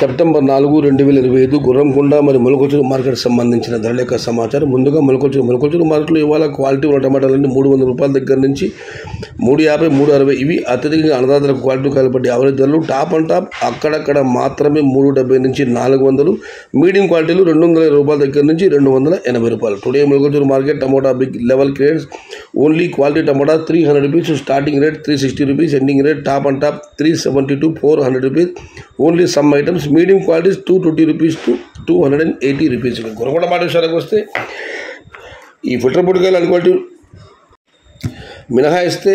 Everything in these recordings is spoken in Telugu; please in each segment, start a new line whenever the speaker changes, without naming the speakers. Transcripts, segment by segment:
సెప్టెంబర్ 4, 2025 గుర్రంకొండ మరియు మొలకొచ్చురు మార్కెట్ సంబంధించిన ధరల యొక్క సమాచారం. ముందుగా మొలకొచ్చురు మార్కెట్లో ఇవాళ క్వాలిటీ ఉన్న టమాటాలన్నీ 300 రూపాయల దగ్గర నుంచి 350, 360 ఇవి అత్యధికంగా అన్నదాతలకు క్వాలిటీ కాబట్టి యావరేజ్ ధరలు. టాప్ అండ్ టాప్ అక్కడక్కడ మాత్రమే 370 నుంచి 400, మీడియం క్వాలిటీలు 220 రూపాయల దగ్గర నుంచి 280 రూపాయలు. టుడే మొలకొచ్చురు market tomato big level crates only quality tomato 300 rupees, starting rate 360 rupees, ending rate top and top 370 to 400 rupees. Only some items medium qualities 220 rupees to 280 rupees. Gurramkonda మాట విషయాలకు వస్తే ఈ ఫిల్టర్ పొడికాయలు అనుకోటి మినహాయిస్తే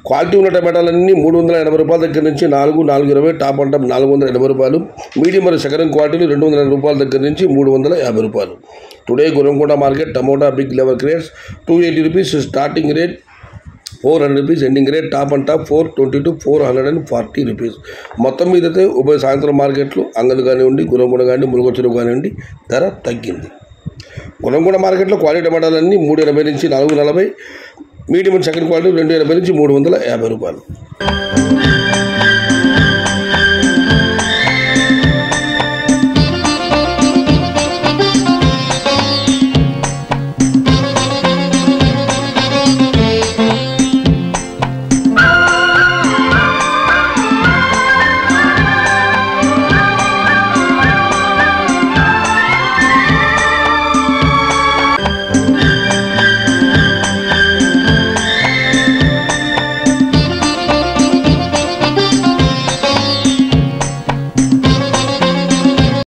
క్వాలిటీ ఉన్న టమాటాలన్నీ 380 రూపాయల దగ్గర నుంచి 420, టాప్ అండ్ టాప్ 480 రూపాయలు, మీడియం మరియు సెకండ్ క్వాలిటీలు 200 రూపాయల దగ్గర నుంచి 350 రూపాయలు. Today Gurramkonda market tomato big level crates 280 rupees, starting rate 400 rupees, ending rate top and top 420 to 440 rupees. మొత్తం మీదైతే ఉభయ సాయంత్రం మార్కెట్లు అంగలు కానివ్వండి, గురకొండ కానివ్వండి, ములగొచ్చురు కానివ్వండి ధర తగ్గింది. గురకొండ మార్కెట్లో క్వాలిటీ టమాటాలన్నీ 380 నుంచి 440, మీడియం సెకండ్ క్వాలిటీ 280 నుంచి 350 రూపాయలు.